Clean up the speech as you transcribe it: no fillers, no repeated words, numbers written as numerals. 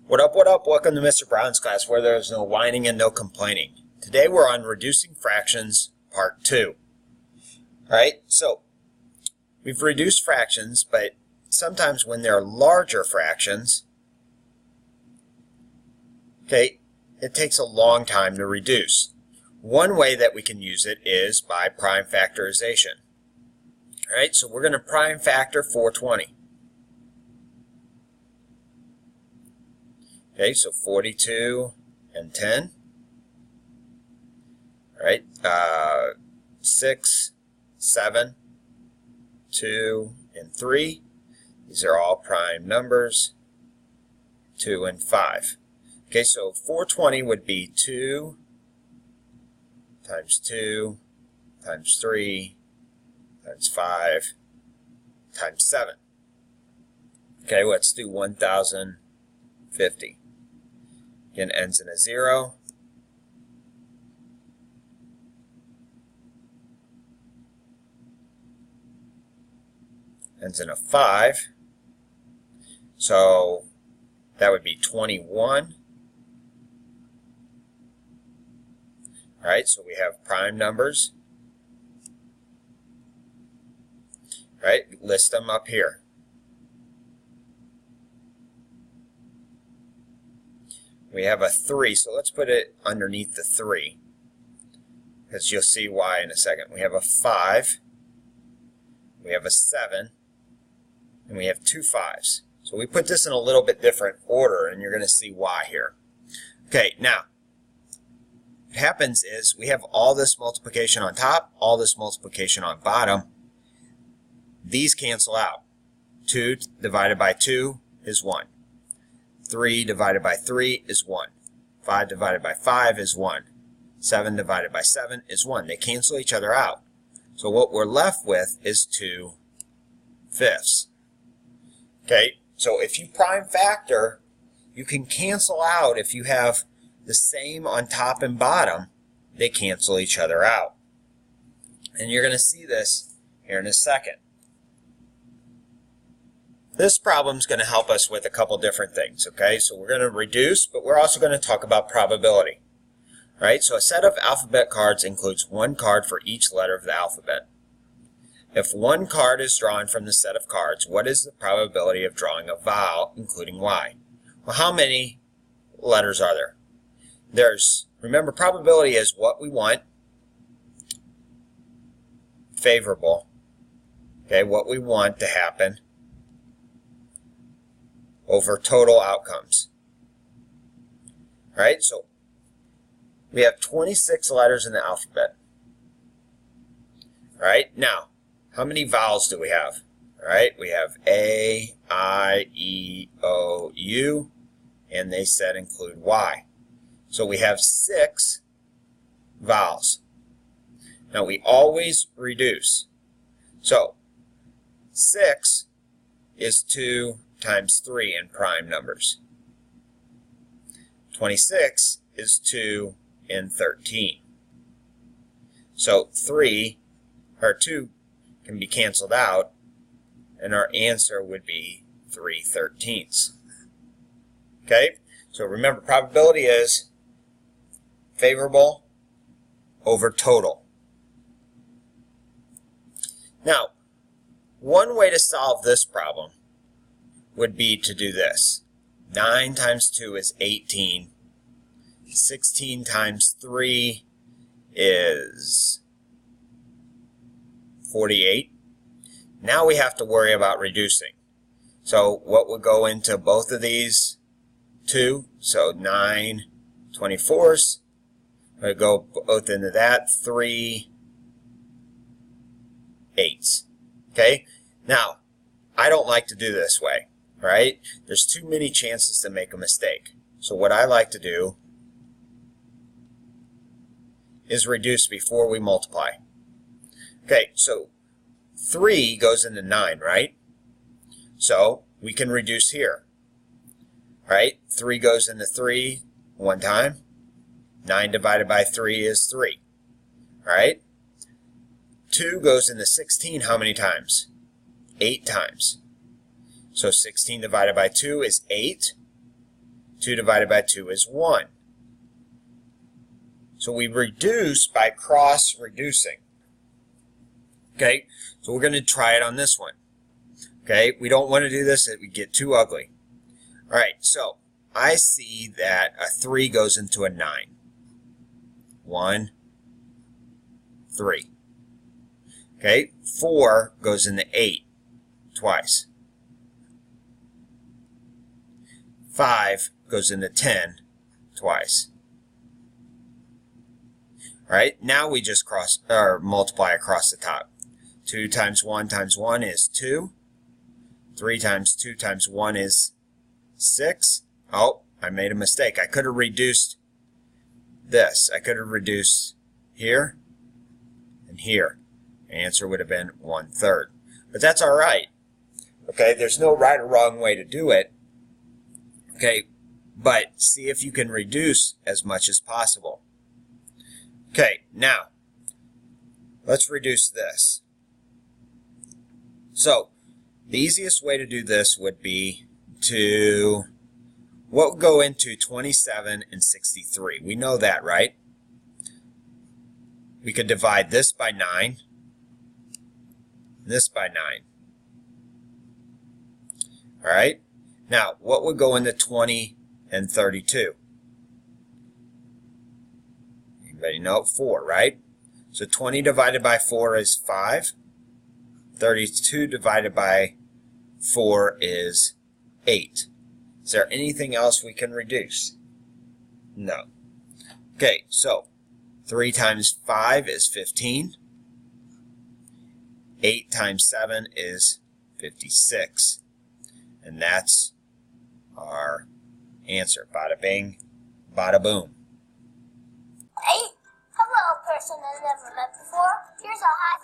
What up, what up? Welcome to Mr. Brown's class where there's no whining and no complaining. Today we're on reducing fractions part 2. Alright, so we've reduced fractions, but sometimes when they're larger fractions, okay, it takes a long time to reduce. One way that we can use it is by prime factorization. Alright, so we're going to prime factor 420. Okay, so 42 and 10. All right, 6, 7, 2, and 3. These are all prime numbers. 2 and 5. Okay, so 420 would be 2 times 2 times 3 times 5 times 7. Okay, let's do 1050. Again, ends in a 0. Ends in a 5. So that would be 21. Alright, so we have prime numbers. Right, list them up here. We have a 3, so let's put it underneath the 3, because you'll see why in a second. We have a 5, we have a 7, and we have 2 5s. So we put this in a little bit different order, and you're going to see why here. Okay, now, what happens is we have all this multiplication on top, all this multiplication on bottom. These cancel out. 2 divided by 2 is 1. 3 divided by 3 is 1. 5 divided by 5 is 1. 7 divided by 7 is 1. They cancel each other out. So what we're left with is 2 fifths. Okay, so if you prime factor, you can cancel out. If you have the same on top and bottom, they cancel each other out. And you're going to see this here in a second. This problem is going to help us with a couple different things, okay? So we're going to reduce, but we're also going to talk about probability. All right, so a set of alphabet cards includes one card for each letter of the alphabet. If one card is drawn from the set of cards, what is the probability of drawing a vowel, including Y? Well, how many letters are there? Remember, probability is what we want, favorable, okay, what we want to happen, over total outcomes. Alright, so we have 26 letters in the alphabet. Alright, now, how many vowels do we have? Alright, we have A, I, E, O, U, and they said include Y. So we have 6 vowels. Now we always reduce. So 6 is 2 times 3 in prime numbers. 26 is 2 and 13. So 2 can be canceled out, and our answer would be 3/13. Okay? So remember, probability is favorable over total. Now, one way to solve this problem would be to do this. 9 times 2 is 18. 16 times 3 is 48. Now we have to worry about reducing. So what would go into both of these? 2. So 9 24ths. We'll go both into that. 3 8ths. Okay? Now, I don't like to do this way. Right? There's too many chances to make a mistake. So what I like to do is reduce before we multiply. Okay, so 3 goes into 9, right? So we can reduce here. Right? 3 goes into 3 one time. 9 divided by 3 is 3. Right? 2 goes into 16 how many times? 8 times. So 16 divided by 2 is 8. 2 divided by 2 is 1. So we reduce by cross-reducing. Okay, so we're going to try it on this one. Okay, we don't want to do this, it would get too ugly. All right, so I see that a 3 goes into a 9. 1, 3. Okay, 4 goes into 8 twice. 5 goes into 10 twice. All right, now we just multiply across the top. 2 times 1 times 1 is 2. 3 times 2 times 1 is 6. Oh, I made a mistake. I could have reduced this. I could have reduced here and here. The answer would have been 1/3. But that's all right. Okay, there's no right or wrong way to do it. Okay, but see if you can reduce as much as possible. Okay, now, let's reduce this. So, the easiest way to do this would be to, what would go into 27 and 63? We know that, right? We could divide this by 9, this by 9. All right? Now, what would go into 20 and 32? Anybody know? 4, right? So 20 divided by 4 is 5. 32 divided by 4 is 8. Is there anything else we can reduce? No. Okay, so 3 times 5 is 15. 8 times 7 is 56. And that's our answer. Bada bing, bada boom. Hey, hello, person I've never met before. Here's a high